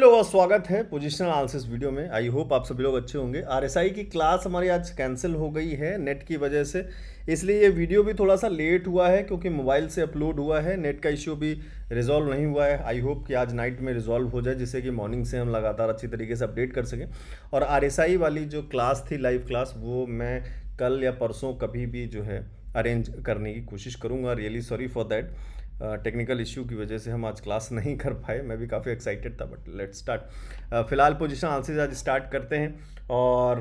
Hello, स्वागत है positional analysis video में। आई होप आप सभी लोग अच्छे होंगे। आरएसआई की क्लास हमारी आज कैंसिल हो गई है नेट की वजह से, इसलिए ये वीडियो भी थोड़ा सा लेट हुआ है क्योंकि मोबाइल से अपलोड हुआ है। नेट का इश्यू भी रिजॉल्व नहीं हुआ है। आई होप कि आज नाइट में रिजॉल्व हो जाए, जिससे कि मॉर्निंग से हम लगातार अच्छी तरीके से अपडेट कर सकें। और आरएसआई वाली जो क्लास थी, लाइव क्लास, वो मैं कल या परसों कभी भी जो है अरेंज करने की कोशिश करूँगा। Really sorry for that. Technical issue की वजह से हम आज क्लास नहीं कर पाए। मैं भी काफ़ी एक्साइटेड था, बट लेट्स स्टार्ट। फिलहाल पोजीशन एनालिसिस आज स्टार्ट करते हैं। और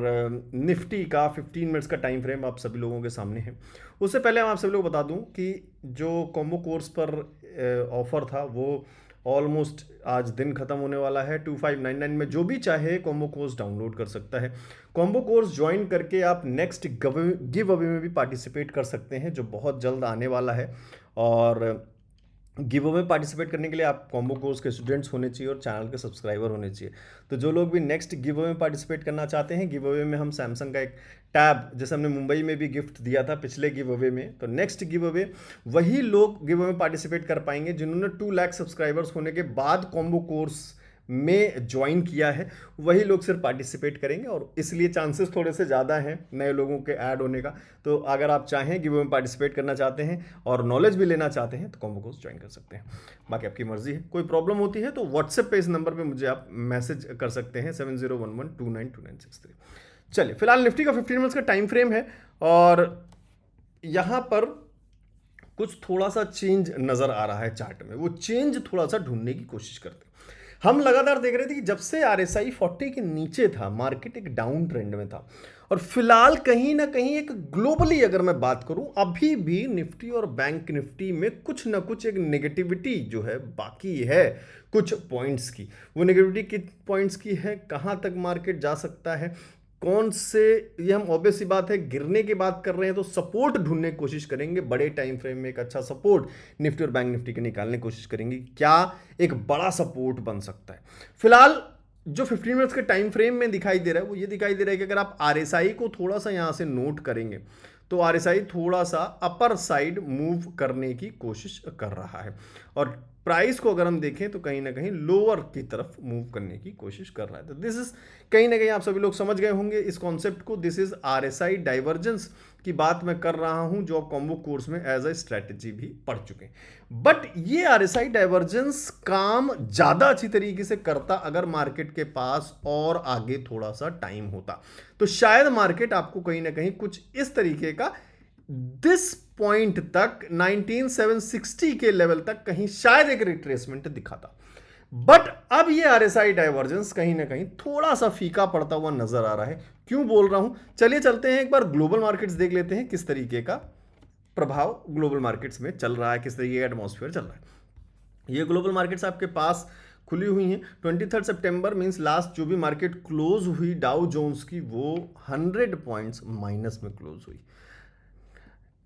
निफ्टी का 15 मिनट्स का टाइम फ्रेम आप सभी लोगों के सामने है। उससे पहले मैं आप सभी लोग बता दूं कि जो कॉम्बो कोर्स पर ऑफर था वो ऑलमोस्ट आज दिन खत्म होने वाला है। 2599 में जो भी चाहे कॉम्बो कोर्स डाउनलोड कर सकता है। कॉम्बो कोर्स ज्वाइन करके आप नेक्स्ट गिव अवे में भी पार्टिसिपेट कर सकते हैं, जो बहुत जल्द आने वाला है। और गिव अवे में पार्टिसिपेट करने के लिए आप कॉम्बो कोर्स के स्टूडेंट्स होने चाहिए और चैनल के सब्सक्राइबर होने चाहिए। तो जो लोग भी नेक्स्ट गिव अवे में पार्टिसिपेट करना चाहते हैं, गिव अवे में हम सैमसंग का एक टैब, जैसे हमने मुंबई में भी गिफ्ट दिया था पिछले गिव अवे में, तो नेक्स्ट गिव अवे वही लोग गिव अवे में पार्टिसिपेट कर पाएंगे जिन्होंने 2 लाख सब्सक्राइबर्स होने के बाद कॉम्बो कोर्स में ज्वाइन किया है। वही लोग सिर्फ पार्टिसिपेट करेंगे और इसलिए चांसेस थोड़े से ज़्यादा हैं नए लोगों के ऐड होने का। तो अगर आप चाहें गिव में पार्टिसिपेट करना चाहते हैं और नॉलेज भी लेना चाहते हैं तो कॉम्बो कोर्स ज्वाइन कर सकते हैं। बाकी आपकी मर्जी है। कोई प्रॉब्लम होती है तो व्हाट्सएप पे इस नंबर पे मुझे आप मैसेज कर सकते हैं 7011292963। चलिए, फिलहाल निफ्टी का 15 मिनट्स का टाइम फ्रेम है और यहाँ पर कुछ थोड़ा सा चेंज नज़र आ रहा है चार्ट में। वो चेंज थोड़ा सा ढूंढने की कोशिश करते हैं। हम लगातार देख रहे थे कि जब से आरएसआई 40 के नीचे था, मार्केट एक डाउन ट्रेंड में था। और फिलहाल कहीं ना कहीं एक ग्लोबली अगर मैं बात करूं, अभी भी निफ्टी और बैंक निफ्टी में कुछ ना कुछ एक नेगेटिविटी जो है बाकी है कुछ पॉइंट्स की। वो नेगेटिविटी किस पॉइंट्स की है, कहां तक मार्केट जा सकता है, कौन से, ये हम ऑब्वियस सी बात है गिरने की बात कर रहे हैं तो सपोर्ट ढूंढने की कोशिश करेंगे। बड़े टाइम फ्रेम में एक अच्छा सपोर्ट निफ्टी और बैंक निफ्टी के निकालने की कोशिश करेंगे। क्या एक बड़ा सपोर्ट बन सकता है। फिलहाल जो 15 मिनट्स के टाइम फ्रेम में दिखाई दे रहा है वो ये दिखाई दे रहा है कि अगर आप आरएसआई को थोड़ा सा यहां से नोट करेंगे तो आरएसआई थोड़ा सा अपर साइड मूव करने की कोशिश कर रहा है। और प्राइस को अगर हम देखें तो कहीं ना कहीं लोअर की तरफ मूव करने की कोशिश कर रहा है। तो दिस इज, कहीं ना कहीं आप सभी लोग समझ गए होंगे इस कॉन्सेप्ट को। दिस इज आरएसआई डाइवर्जेंस की बात मैं कर रहा हूं, जो आप कॉम्बो कोर्स में एज अ स्ट्रेटेजी भी पढ़ चुके हैं। बट ये आरएसआई डाइवर्जेंस काम ज्यादा अच्छी तरीके से करता अगर मार्केट के पास और आगे थोड़ा सा टाइम होता, तो शायद मार्केट आपको कहीं ना कहीं कुछ इस तरीके का दिस पॉइंट तक 19760 के लेवल तक कहीं शायद एक रिट्रेसमेंट दिखाता। बट अब ये आरएसआई डाइवर्जेंस कहीं ना कहीं थोड़ा सा फीका पड़ता हुआ नजर आ रहा है। क्यों बोल रहा हूं, चलिए चलते हैं एक बार ग्लोबल मार्केट्स देख लेते हैं किस तरीके का प्रभाव ग्लोबल मार्केट्स में चल रहा है, किस तरीके का एटमॉस्फेयर चल रहा है। ये ग्लोबल मार्केट्स आपके पास खुली हुई हैं 23 सितंबर, मींस लास्ट जो भी मार्केट क्लोज हुई डाउ जोन्स की, वो 100 पॉइंट्स माइनस में क्लोज हुई।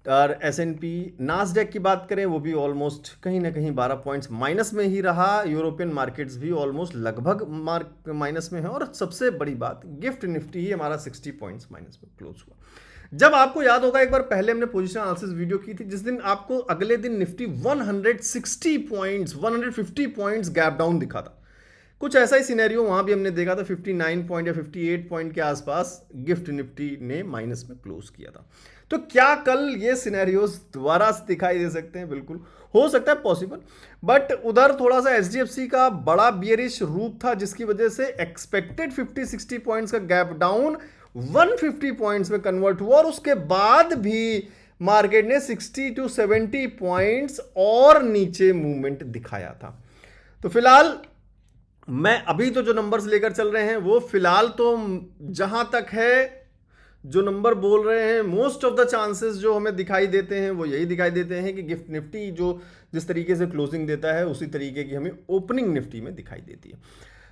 और एस&पी नास्डैक की बात करें, वो भी ऑलमोस्ट कहीं ना कहीं 12 पॉइंट्स माइनस में ही रहा। यूरोपियन मार्केट्स भी ऑलमोस्ट लगभग माइनस में है। और सबसे बड़ी बात, गिफ्ट निफ्टी ही हमारा 60 पॉइंट्स माइनस में क्लोज हुआ। जब आपको याद होगा, एक बार पहले हमने पोजीशन एनालिसिस वीडियो की थी, जिस दिन आपको अगले दिन Nifty 160 points 150 points gap down दिखा था। कुछ ऐसा ही सिनेरियो वहां भी हमने देखा था। 59 पॉइंट या 58 पॉइंट के आसपास गिफ्ट निफ्टी ने माइनस में क्लोज किया था। तो क्या कल ये सिनेरियोस दोबारा दिखाई दे सकते हैं? बिल्कुल हो सकता है, पॉसिबल। बट उधर थोड़ा सा एचडीएफसी का बड़ा बियरिश रूप था, जिसकी वजह से एक्सपेक्टेड 50-60 पॉइंट्स का गैप डाउन 150 पॉइंट्स में कन्वर्ट हुआ। और उसके बाद भी मार्केट ने 60 to 70 पॉइंट्स और नीचे मूवमेंट दिखाया था। तो फिलहाल मैं अभी तो जो नंबर्स लेकर चल रहे हैं वो फिलहाल तो जहां तक है, जो नंबर बोल रहे हैं, मोस्ट ऑफ द चांसेस जो हमें दिखाई देते हैं वो यही दिखाई देते हैं कि गिफ्ट निफ्टी जो जिस तरीके से क्लोजिंग देता है उसी तरीके की हमें ओपनिंग निफ्टी में दिखाई देती है।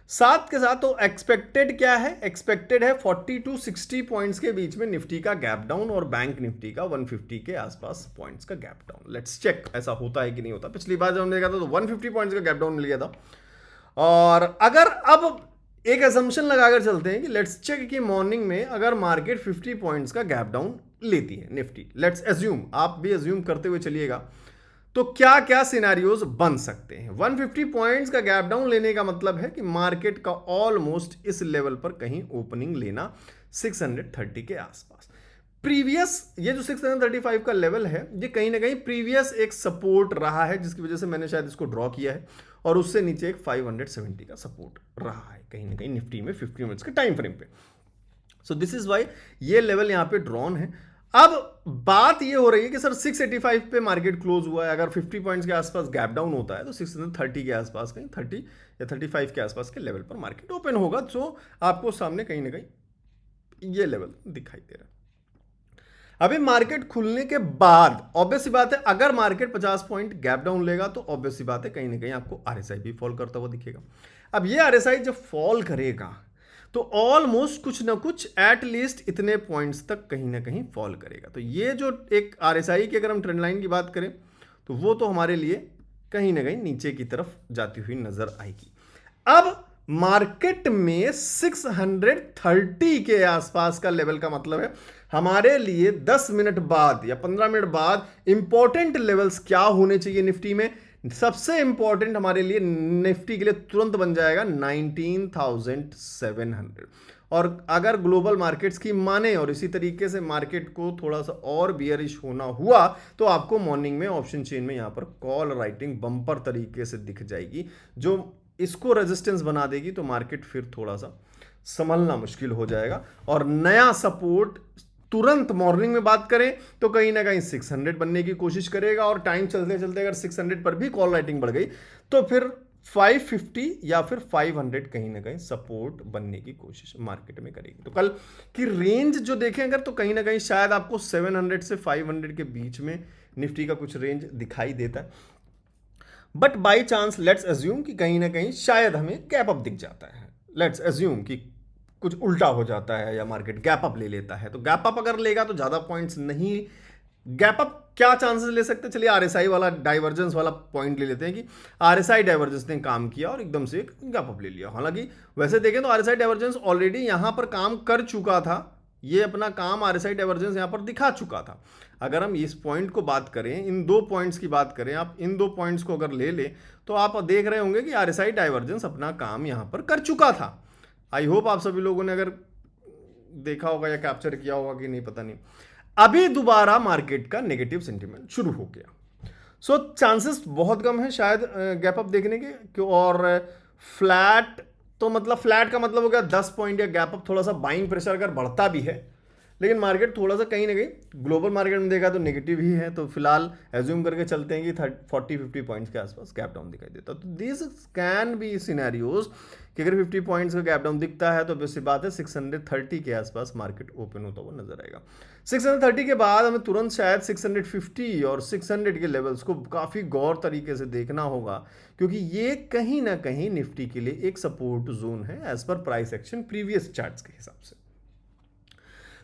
साथ के साथ तो एक्सपेक्टेड क्या है, एक्सपेक्टेड है 40 to 60 पॉइंट्स के बीच में निफ्टी का गैप डाउन और बैंक निफ्टी का 150 के आसपास पॉइंट्स का गैप डाउन। लेट्स चेक ऐसा होता है कि नहीं होता। पिछली बार जब हमने देखा था तो 150 पॉइंट्स का गैप डाउन मिल गया था। और अगर अब एक असम्पशन लगाकर चलते हैं कि लेट्स चेक कि मॉर्निंग में अगर मार्केट 50 पॉइंट्स का गैप डाउन लेती है निफ्टी, लेट्स एज्यूम, आप भी एज्यूम करते हुए चलिएगा, तो क्या क्या सिनेरियोज बन सकते हैं। 150 पॉइंट्स का गैप डाउन लेने का मतलब है कि मार्केट का ऑलमोस्ट इस लेवल पर कहीं ओपनिंग लेना 630 के आसपास। प्रीवियस ये जो 635 का लेवल है, ये कहीं ना कहीं प्रीवियस एक सपोर्ट रहा है, जिसकी वजह से मैंने शायद इसको ड्रॉ किया है, और उससे नीचे एक 570 का सपोर्ट रहा है कहीं ना कहीं निफ्टी में 50 मिनट्स के टाइम फ्रेम पे। सो दिस इज वाई ये लेवल यहां पे ड्रॉन है। अब बात ये हो रही है कि सर 685 पे मार्केट क्लोज हुआ है, अगर 50 पॉइंट्स के आसपास गैप डाउन होता है तो 630 के आसपास कहीं 30 या 35 के आसपास के लेवल पर मार्केट ओपन होगा। तो आपको सामने कहीं ना कहीं ये लेवल दिखाई दे रहा है। अभी मार्केट खुलने के बाद ऑब्वियस सी बात है, अगर मार्केट 50 पॉइंट गैप डाउन लेगा तो ऑब्वियस सी बात है कहीं ना कहीं आपको आरएसआई भी फॉल करता हुआ दिखेगा। अब ये आरएसआई जब फॉल करेगा तो ऑलमोस्ट कुछ ना कुछ एट लीस्ट इतने पॉइंट्स तक कहीं ना कहीं फॉल करेगा। तो ये जो एक आरएसआई की अगर हम ट्रेंड लाइन की बात करें तो वो तो हमारे लिए कहीं ना कहीं नीचे की तरफ जाती हुई नजर आएगी। अब मार्केट में 630 के आसपास का लेवल का मतलब है हमारे लिए 10 मिनट बाद या 15 मिनट बाद इंपॉर्टेंट लेवल्स क्या होने चाहिए निफ्टी में। सबसे इंपॉर्टेंट हमारे लिए निफ्टी के लिए तुरंत बन जाएगा 19,700। और अगर ग्लोबल मार्केट्स की माने और इसी तरीके से मार्केट को थोड़ा सा और बियरिश होना हुआ तो आपको मॉर्निंग में ऑप्शन चेन में यहां पर कॉल राइटिंग बम्पर तरीके से दिख जाएगी, जो इसको रेजिस्टेंस बना देगी। तो मार्केट फिर थोड़ा सा संभलना मुश्किल हो जाएगा और नया सपोर्ट तुरंत मॉर्निंग में बात करें तो कहीं ना कहीं 600 बनने की कोशिश करेगा, और टाइम चलते चलते अगर 600 पर भी कॉल राइटिंग बढ़ गई तो फिर 550 या फिर 500 कहीं ना कहीं सपोर्ट बनने की कोशिश मार्केट में करेगी। तो कल की रेंज जो देखें अगर तो कहीं ना कहीं शायद आपको 700 से 500 के बीच में निफ्टी का कुछ रेंज दिखाई देता है। But by chance let's assume कि कहीं ना कहीं शायद हमें गैप अप दिख जाता है, लेट्स एज्यूम कि कुछ उल्टा हो जाता है या मार्केट गैप अप ले लेता है। तो गैप अप अगर लेगा तो ज्यादा पॉइंट्स नहीं, गैप अप क्या चांसेस ले सकते हैं, चलिए आरएसआई वाला डाइवर्जेंस वाला पॉइंट ले लेते हैं कि आरएसआई डाइवर्जेंस ने काम किया और एकदम से एक गैप अप ले लिया। हालांकि वैसे देखें तो आरएसआई डाइवर्जेंस ऑलरेडी यहां पर काम कर चुका था, ये अपना काम आरएसआई डाइवर्जेंस यहां पर दिखा चुका था। अगर हम इस पॉइंट को बात करें, इन दो पॉइंट्स की बात करें, आप इन दो पॉइंट्स को अगर ले ले तो आप देख रहे होंगे कि आरएसआई डाइवर्जेंस अपना काम यहां पर कर चुका था। आई होप आप सभी लोगों ने अगर देखा होगा या कैप्चर किया होगा कि नहीं पता नहीं। अभी दोबारा मार्केट का नेगेटिव सेंटीमेंट शुरू हो गया। सो चांसेस बहुत कम है शायद गैप अप देखने के, और फ्लैट तो मतलब फ्लैट का मतलब हो गया 10 पॉइंट या गैप अप, थोड़ा सा बाइंग प्रेशर अगर बढ़ता भी है, लेकिन मार्केट थोड़ा सा कहीं ना कहीं ग्लोबल मार्केट में देखा तो नेगेटिव ही है। तो फिलहाल एज्यूम करके चलते हैं कि 40-50 पॉइंट्स के आसपास गैप डाउन दिखाई देता। तो दिस कैन बी सिनेरियोज कि अगर 50 पॉइंट्स का गैप डाउन दिखता है तो बेसिक बात है 630 के आसपास मार्केट ओपन होता हुआ नजर आएगा। 630 के बाद हमें तुरंत शायद 650 और 600 के लेवल्स को काफ़ी गौर तरीके से देखना होगा, क्योंकि ये कहीं ना कहीं निफ्टी के लिए एक सपोर्ट जोन है as per price action previous charts के हिसाब से।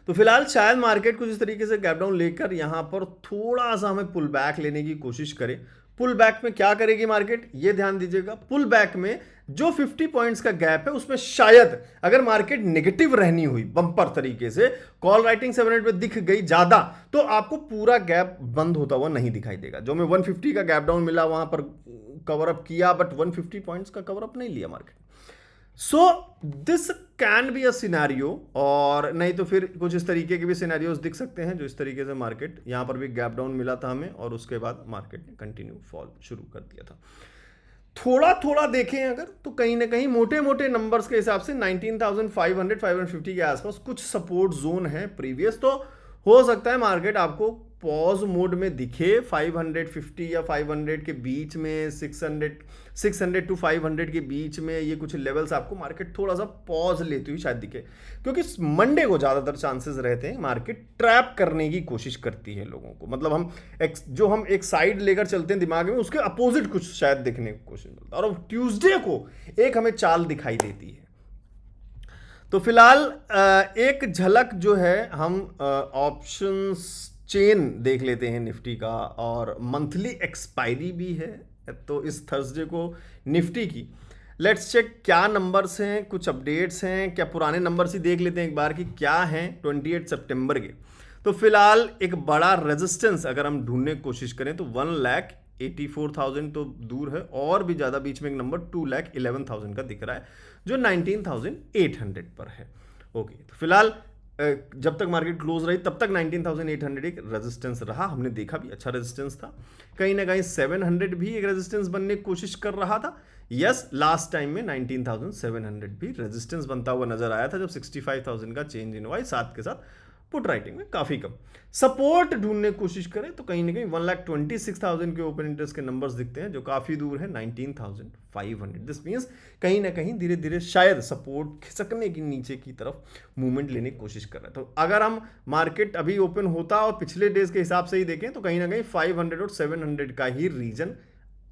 तो फिलहाल शायद मार्केट कुछ इस तरीके से गैप डाउन लेकर यहां पर थोड़ा सा हमें पुल बैक लेने की कोशिश करे। पुल बैक में क्या करेगी मार्केट, ये ध्यान दीजिएगा। पुल बैक में जो 50 पॉइंट्स का गैप है उसमें शायद अगर मार्केट नेगेटिव रहनी हुई बम्पर तरीके से, कॉल राइटिंग 700 पे दिख गई ज्यादा, तो आपको पूरा गैप बंद होता हुआ नहीं दिखाई देगा। जो हमें 150 का गैप डाउन मिला वहां पर कवर अप किया, बट 150 पॉइंट्स का कवर अप नहीं लिया market. So this can be a scenario, और नहीं तो फिर कुछ इस तरीके के भी सिनेरियोज दिख सकते हैं जो इस तरीके से मार्केट यहां पर भी गैप डाउन मिला था हमें और उसके बाद मार्केट ने कंटिन्यू फॉल शुरू कर दिया था। थोड़ा थोड़ा देखें अगर तो कहीं ना कहीं मोटे मोटे नंबर्स के हिसाब से 19,500-550 के आसपास कुछ सपोर्ट जोन है प्रीवियस। तो हो सकता है मार्केट आपको पॉज मोड में दिखे 550 या 500 के बीच में, 600 टू 500 के बीच में, ये कुछ लेवल्स आपको मार्केट थोड़ा सा पॉज लेती हुई शायद दिखे, क्योंकि मंडे को ज्यादातर चांसेस रहते हैं मार्केट ट्रैप करने की कोशिश करती है लोगों को। मतलब हम एक साइड लेकर चलते हैं दिमाग में, उसके अपोजिट कुछ शायद देखने की कोशिश मिलता है, और ट्यूसडे को एक हमें चाल दिखाई देती है। तो फिलहाल एक झलक जो है हम ऑप्शंस चेन देख लेते हैं निफ्टी का, और मंथली एक्सपायरी भी है तो इस थर्सडे को निफ्टी की। लेट्स चेक क्या नंबर्स हैं, कुछ अपडेट्स हैं, क्या पुराने नंबर्स ही देख लेते हैं एक बार कि क्या हैं 28 सितंबर के। तो फिलहाल एक बड़ा रेजिस्टेंस अगर हम ढूंढने की कोशिश करें तो 84,000 तो दूर है, और भी ज़्यादा बीच में एक नंबर 2,11,000 का दिख रहा है जो 19,800 पर है। ओके, तो फिलहाल जब तक मार्केट क्लोज रही तब तक 19,800 एक रेजिस्टेंस रहा, हमने देखा भी अच्छा रेजिस्टेंस था। कहीं ना कहीं 700 भी एक रेजिस्टेंस बनने की कोशिश कर रहा था। यस, लास्ट टाइम में 19,700 भी रेजिस्टेंस बनता हुआ नजर आया था जब 65,000 का चेंज इन हुआ, साथ के साथ पुट राइटिंग में काफी कम सपोर्ट ढूंढने की कोशिश करें तो कहीं ना कहीं 1,26,000 के ओपन इंटरेस्ट के नंबर्स दिखते हैं जो काफी दूर है 19,500। दिस मींस कहीं ना कहीं धीरे धीरे शायद सपोर्ट खिसकने की नीचे की तरफ मूवमेंट लेने की कोशिश कर रहा है। तो अगर हम मार्केट अभी ओपन होता और पिछले डेज के हिसाब से ही देखें तो कहीं ना कहीं 500 और 700 का ही रीजन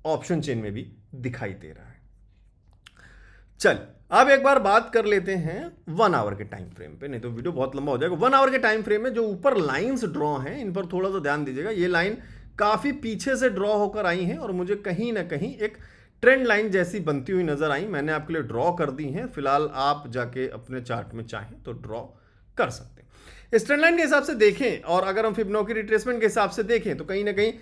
ऑप्शन चेन में भी दिखाई दे रहा है। चल अब एक बार बात कर लेते हैं 1 आवर के टाइम फ्रेम पे, नहीं तो वीडियो बहुत लंबा हो जाएगा। 1 आवर के टाइम फ्रेम में जो ऊपर लाइंस ड्रॉ हैं इन पर थोड़ा सा ध्यान दीजिएगा। ये लाइन काफी पीछे से ड्रॉ होकर आई हैं और मुझे कहीं ना कहीं एक ट्रेंड लाइन जैसी बनती हुई नजर आई। मैंने आपके लिए ड्रॉ कर दी हैं, फिलहाल आप जाके अपने चार्ट में चाहें तो ड्रॉ कर सकते हैं। इस ट्रेंड लाइन के हिसाब से देखें और अगर हम फिबोनाची रिट्रेसमेंट के हिसाब से देखें तो कहीं ना कहीं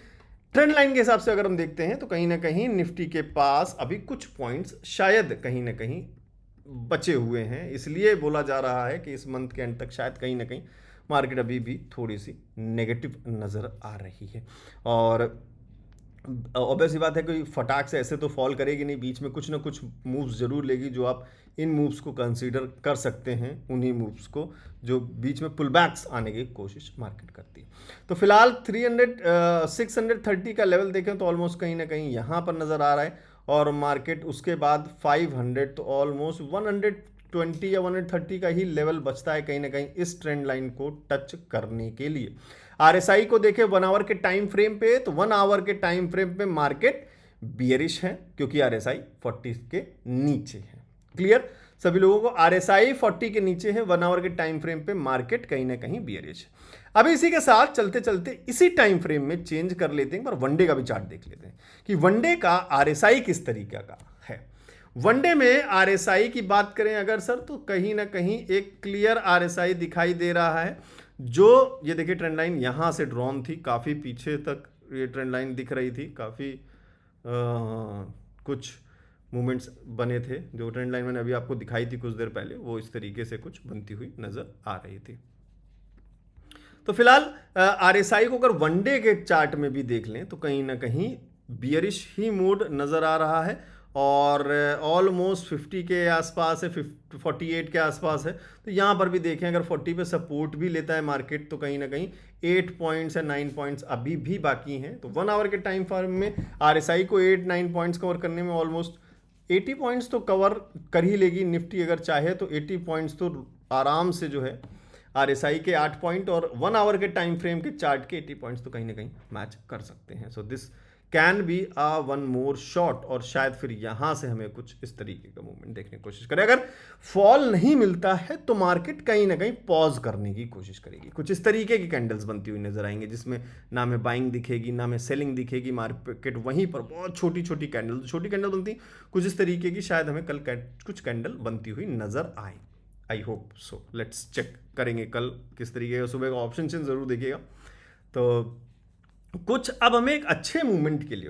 ट्रेंड लाइन के हिसाब से अगर हम देखते हैं तो कहीं ना कहीं निफ्टी के पास अभी कुछ पॉइंट्स शायद कहीं ना कहीं बचे हुए हैं। इसलिए बोला जा रहा है कि इस मंथ के एंड तक शायद कहीं ना कहीं मार्केट अभी भी थोड़ी सी नेगेटिव नज़र आ रही है। और ऑब्वियस बात है कि फटाक से ऐसे तो फॉल करेगी नहीं, बीच में कुछ ना कुछ मूव्स जरूर लेगी जो आप इन मूव्स को कंसीडर कर सकते हैं, उन्हीं मूव्स को जो बीच में पुल बैक्स आने की कोशिश मार्केट करती है। तो फिलहाल 630 का लेवल देखें तो ऑलमोस्ट कहीं ना कहीं यहाँ पर नज़र आ रहा है और मार्केट उसके बाद 500 तो ऑलमोस्ट 120 या 130 का ही लेवल बचता है कहीं ना कहीं इस ट्रेंड लाइन को टच करने के लिए। आरएसआई को देखें 1 आवर के टाइम फ्रेम पे तो 1 आवर के टाइम फ्रेम पे मार्केट बियरिश है क्योंकि आरएसआई 40 के नीचे है। क्लियर सभी लोगों को, आरएसआई 40 के नीचे है, 1 आवर के टाइम फ्रेम पे मार्केट कहीं ना कहीं बियरिश है। अब इसी के साथ चलते चलते इसी टाइम फ्रेम में चेंज कर लेते हैं, पर वनडे का भी चार्ट देख लेते हैं कि वनडे का आरएसआई किस तरीके का है। वनडे में आरएसआई की बात करें अगर सर तो कहीं ना कहीं एक क्लियर आरएसआई दिखाई दे रहा है जो ये देखिए ट्रेंड लाइन यहां से ड्रॉन थी, काफी पीछे तक ये ट्रेंड लाइन दिख रही थी, काफी कुछ मूवमेंट्स बने थे। जो ट्रेंड लाइन मैंने अभी आपको दिखाई थी कुछ देर पहले वो इस तरीके से कुछ बनती हुई नजर आ रही थी। तो फिलहाल आरएसआई को अगर वनडे के चार्ट में भी देख लें तो कहीं ना कहीं बियरिश ही मूड नजर आ रहा है और ऑलमोस्ट 50 के आसपास है, 48 के आसपास है। तो यहाँ पर भी देखें अगर 40 पे सपोर्ट भी लेता है मार्केट तो कहीं ना कहीं 8 पॉइंट्स या 9 पॉइंट्स अभी भी बाकी हैं। तो 1 आवर के टाइम फ्रेम में आरएसआई को 8-9 पॉइंट्स कवर करने में ऑलमोस्ट 80 पॉइंट्स तो कवर कर ही लेगी निफ्टी अगर चाहे तो। 80 पॉइंट्स तो आराम से जो है आरएसआई के 8 पॉइंट और 1 आवर के टाइम फ्रेम के चार्ट के 80 पॉइंट्स तो कहीं ना कहीं मैच कर सकते हैं। So this can be a one more shot और शायद फिर यहां से हमें कुछ इस तरीके का मूवमेंट देखने की कोशिश करें। अगर फॉल नहीं मिलता है तो मार्केट कहीं ना कहीं पॉज करने की कोशिश करेगी। कुछ इस तरीके की कैंडल्स बनती हुई नजर आएंगे जिसमें ना में बाइंग दिखेगी ना में सेलिंग दिखेगी। मार्केट वहीं पर बहुत छोटी छोटी कैंडल बनती कुछ इस तरीके की शायद हमें कल कुछ कैंडल बनती हुई नजर आए। I hope so. Let's check करेंगे कल किस तरीके का सुबह का ऑप्शन चेन जरूर देखिएगा। तो कुछ अब हमें एक अच्छे मूवमेंट के लिए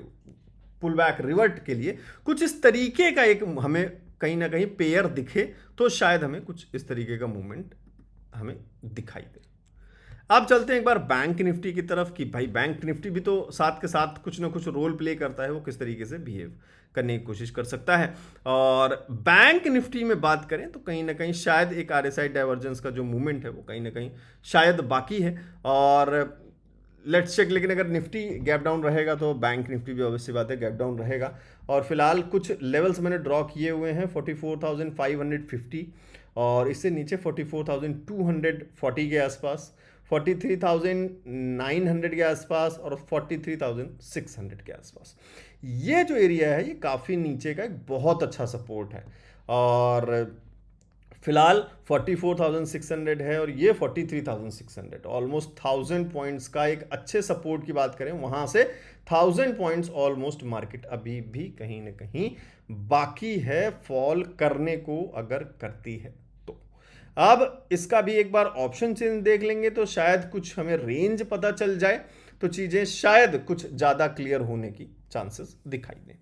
पुल बैक रिवर्ट के लिए कुछ इस तरीके का एक हमें कहीं ना कहीं पेयर दिखे तो शायद हमें कुछ इस तरीके का मूवमेंट हमें दिखाई दे। अब चलते हैं एक बार बैंक निफ्टी की तरफ कि भाई बैंक निफ्टी भी तो साथ के साथ कुछ ना कुछ रोल प्ले करता है, वो किस तरीके से बिहेव करने की कोशिश कर सकता है। और बैंक निफ्टी में बात करें तो कहीं ना कहीं शायद एक आरएसआई डाइवर्जेंस का जो मूवमेंट है वो कहीं ना कहीं शायद बाकी है और लेट्स चेक। लेकिन अगर निफ्टी गैप डाउन रहेगा तो बैंक निफ्टी भी ऑब्वियसली बात है गैप डाउन रहेगा। और फिलहाल कुछ लेवल्स मैंने ड्रॉ किए हुए हैं 44,550 और इससे नीचे 44,240 के आसपास, 43,900 के आसपास और 43,600 के आसपास। ये जो एरिया है ये काफ़ी नीचे का एक बहुत अच्छा सपोर्ट है और फिलहाल 44,600 है और ये 43,600, ऑलमोस्ट 1000 पॉइंट्स का एक अच्छे सपोर्ट की बात करें वहां से 1000 पॉइंट्स ऑलमोस्ट मार्केट अभी भी कहीं ना कहीं बाकी है फॉल करने को अगर करती है तो। अब इसका भी एक बार ऑप्शन चेंज देख लेंगे तो शायद कुछ हमें रेंज पता चल जाए तो चीजें शायद कुछ ज्यादा क्लियर होने की चांसेस दिखाई दें।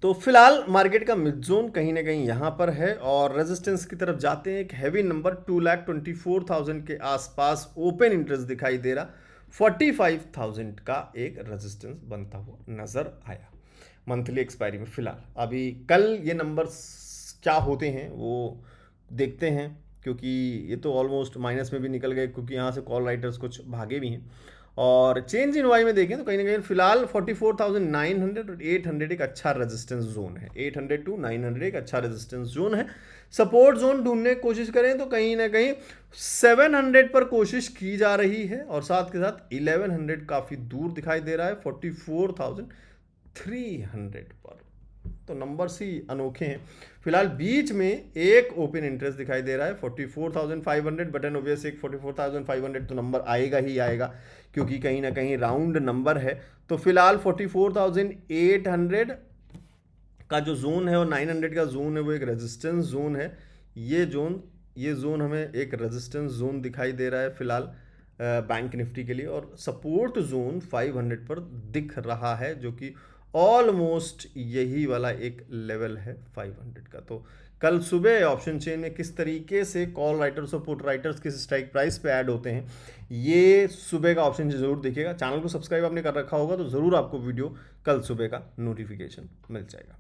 तो फिलहाल मार्केट का मिड जोन कहीं ना कहीं यहाँ पर है और रेजिस्टेंस की तरफ जाते हैं। एक हैवी नंबर 2,24,000 के आसपास ओपन इंटरेस्ट दिखाई दे रहा, 45,000 का एक रेजिस्टेंस बनता हुआ नजर आया मंथली एक्सपायरी में। फिलहाल अभी कल ये नंबर्स क्या होते हैं वो देखते हैं, क्योंकि ये तो ऑलमोस्ट माइनस में भी निकल गए, क्योंकि यहाँ से कॉल राइटर्स कुछ भागे भी हैं। और चेंज इन वाई में देखें तो कहीं ना कहीं फिलहाल 44,900 और 800 एक अच्छा रेजिस्टेंस जोन है। 800 टू 900 एक अच्छा रेजिस्टेंस जोन है। सपोर्ट जोन ढूंढने की कोशिश करें तो कहीं ना कहीं 700 पर कोशिश की जा रही है और साथ के साथ 1100 काफ़ी दूर दिखाई दे रहा है 44,300 पर। तो नंबर्स ही अनोखे हैं। फिलहाल बीच में एक ओपन इंटरेस्ट दिखाई दे रहा है 44,500, बट एन ऑब्वियस एक 44,500 तो नंबर आएगा ही आएगा, क्योंकि कहीं ना कहीं राउंड नंबर है। तो फिलहाल 44,800 का जो जोन है और 900 का जोन है वो एक रेजिस्टेंस जोन है। ये जोन हमें एक रेजिस्टेंस जोन दिखाई दे रहा है फिलहाल बैंक निफ्टी के लिए, और सपोर्ट जोन 500 पर दिख रहा है, जो कि ऑलमोस्ट यही वाला एक लेवल है 500 का। तो कल सुबह ऑप्शन चेन में किस तरीके से कॉल राइटर्स और पुट राइटर्स किस स्ट्राइक प्राइस पे ऐड होते हैं, ये सुबह का ऑप्शन जरूर देखिएगा। चैनल को सब्सक्राइब आपने कर रखा होगा तो ज़रूर आपको वीडियो कल सुबह का नोटिफिकेशन मिल जाएगा।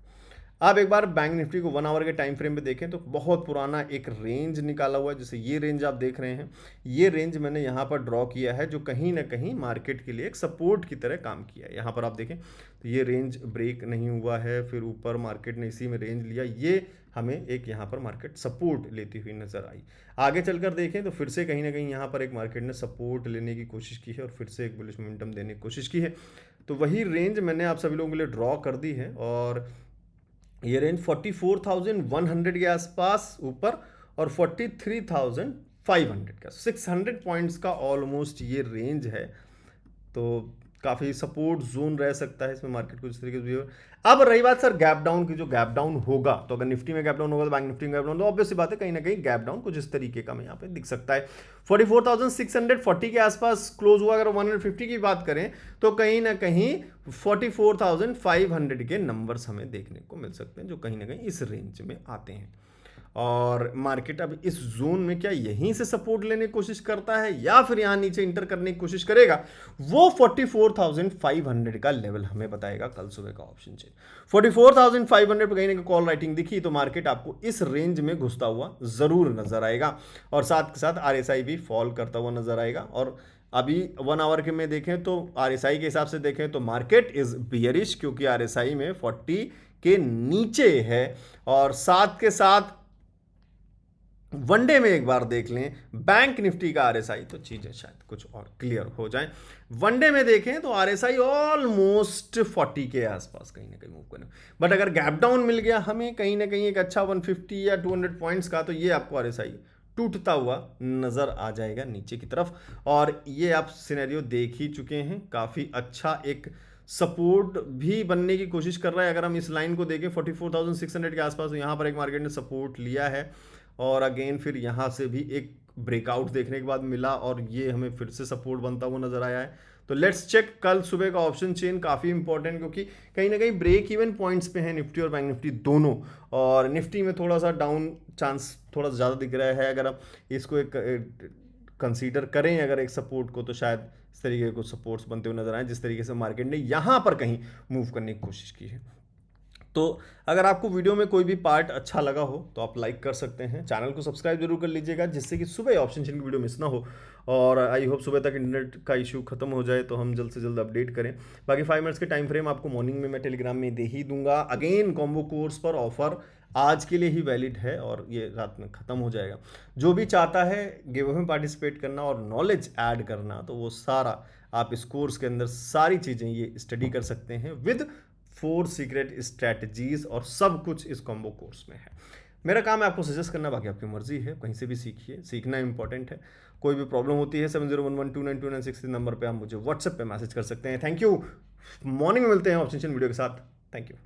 आप एक बार बैंक निफ्टी को 1 आवर के टाइम फ्रेम पे देखें तो बहुत पुराना एक रेंज निकाला हुआ है। जैसे ये रेंज आप देख रहे हैं, ये रेंज मैंने यहाँ पर ड्रॉ किया है, जो कहीं ना कहीं मार्केट के लिए एक सपोर्ट की तरह काम किया है। यहाँ पर आप देखें तो ये रेंज ब्रेक नहीं हुआ है, फिर ऊपर मार्केट ने इसी में रेंज लिया, ये हमें एक यहाँ पर मार्केट सपोर्ट लेती हुई नजर आई। आगे चलकर देखें तो फिर से कहीं ना कहीं यहाँ पर एक मार्केट ने सपोर्ट लेने की कोशिश की है और फिर से एक बुलिश मोमेंटम देने की कोशिश की है। तो वही रेंज मैंने आप सभी लोगों के लिए ड्रॉ कर दी है, और ये रेंज 44,100 के आसपास ऊपर और 43,500 का 600 पॉइंट्स का ऑलमोस्ट ये रेंज है। तो काफ़ी सपोर्ट जोन रह सकता है इसमें मार्केट को इस तरीके से। अब रही बात सर गैप डाउन की, जो गैप डाउन होगा तो अगर निफ्टी में गैप डाउन होगा तो बैंक निफ्टी में गैप डाउन, तो ऑब्वियस बात है कहीं ना कहीं गैप डाउन कुछ इस तरीके का हमें यहाँ पे दिख सकता है। 44,640 के आसपास क्लोज हुआ। अगर 150 की बात करें तो कहीं ना कहीं 44,500 के नंबर्स हमें देखने को मिल सकते हैं, जो कहीं ना कहीं इस रेंज में आते हैं। और मार्केट अब इस जोन में क्या यहीं से सपोर्ट लेने की कोशिश करता है या फिर यहां नीचे इंटर करने की कोशिश करेगा, वो 44,500 का लेवल हमें बताएगा कल सुबह का ऑप्शन चेन। 44,500 पे कहीं ना कहीं कॉल राइटिंग दिखी तो मार्केट आपको इस रेंज में घुसता हुआ जरूर नजर आएगा, और साथ के साथ RSI भी फॉल करता हुआ नजर आएगा। और अभी 1 आवर के में देखें तो RSI के हिसाब से देखें तो मार्केट इज बियरिश, क्योंकि RSI में 40 के नीचे है। और साथ के साथ वनडे में एक बार देख लें बैंक निफ्टी का RSI, तो चीजें शायद कुछ और क्लियर हो जाएं। वनडे में देखें तो RSI ऑलमोस्ट 40 के आसपास कहीं ना कहीं मूव करें, बट अगर गैप डाउन मिल गया हमें कहीं ना कहीं एक अच्छा 150 या 200 पॉइंट्स का, तो ये आपको RSI टूटता हुआ नजर आ जाएगा नीचे की तरफ। और ये आप सिनेरियो देख ही चुके हैं, काफी अच्छा एक सपोर्ट भी बनने की कोशिश कर रहा है। अगर हम इस लाइन को देखें 44,600 के आसपास, तो यहाँ पर एक मार्केट ने सपोर्ट लिया है और अगेन फिर यहाँ से भी एक ब्रेकआउट देखने के बाद मिला और ये हमें फिर से सपोर्ट बनता हुआ नजर आया है। तो लेट्स चेक कल सुबह का ऑप्शन चेन, काफ़ी इंपॉर्टेंट, क्योंकि कहीं ना कहीं ब्रेक इवन पॉइंट्स पे हैं निफ्टी और बैंक निफ्टी दोनों, और निफ्टी में थोड़ा सा डाउन चांस थोड़ा ज़्यादा दिख रहा है। अगर आप इसको एक कंसीडर करें अगर एक सपोर्ट को, तो शायद इस तरीके को सपोर्ट्स बनते हुए नजर आए जिस तरीके से मार्केट ने यहाँ पर कहीं मूव करने की कोशिश की है। तो अगर आपको वीडियो में कोई भी पार्ट अच्छा लगा हो तो आप लाइक कर सकते हैं, चैनल को सब्सक्राइब जरूर कर लीजिएगा, जिससे कि सुबह ऑप्शन चेन की वीडियो मिस ना हो। और आई होप सुबह तक इंटरनेट का इशू खत्म हो जाए तो हम जल्द से जल्द अपडेट करें। बाकी 5 मिनट्स के टाइम फ्रेम आपको मॉर्निंग में मैं टेलीग्राम में दे ही दूंगा। अगेन कॉम्बो कोर्स पर ऑफर आज के लिए ही वैलिड है और ये रात में ख़त्म हो जाएगा। जो भी चाहता है गिव अवे में पार्टिसिपेट करना और नॉलेज ऐड करना, तो वो सारा आप इस कोर्स के अंदर सारी चीज़ें ये स्टडी कर सकते हैं विद 4 सीक्रेट स्ट्रैटेजीज, और सब कुछ इस कॉम्बो कोर्स में है। मेरा काम है आपको सजेस्ट करना, बाकी आपकी मर्जी है, कहीं से भी सीखिए, सीखना इंपॉर्टेंट है। कोई भी प्रॉब्लम होती है 7011292996 नंबर पे आप मुझे व्हाट्सएप पे मैसेज कर सकते हैं। Thank you. मॉर्निंग में मिलते हैं ऑप्शन वीडियो के साथ। Thank you.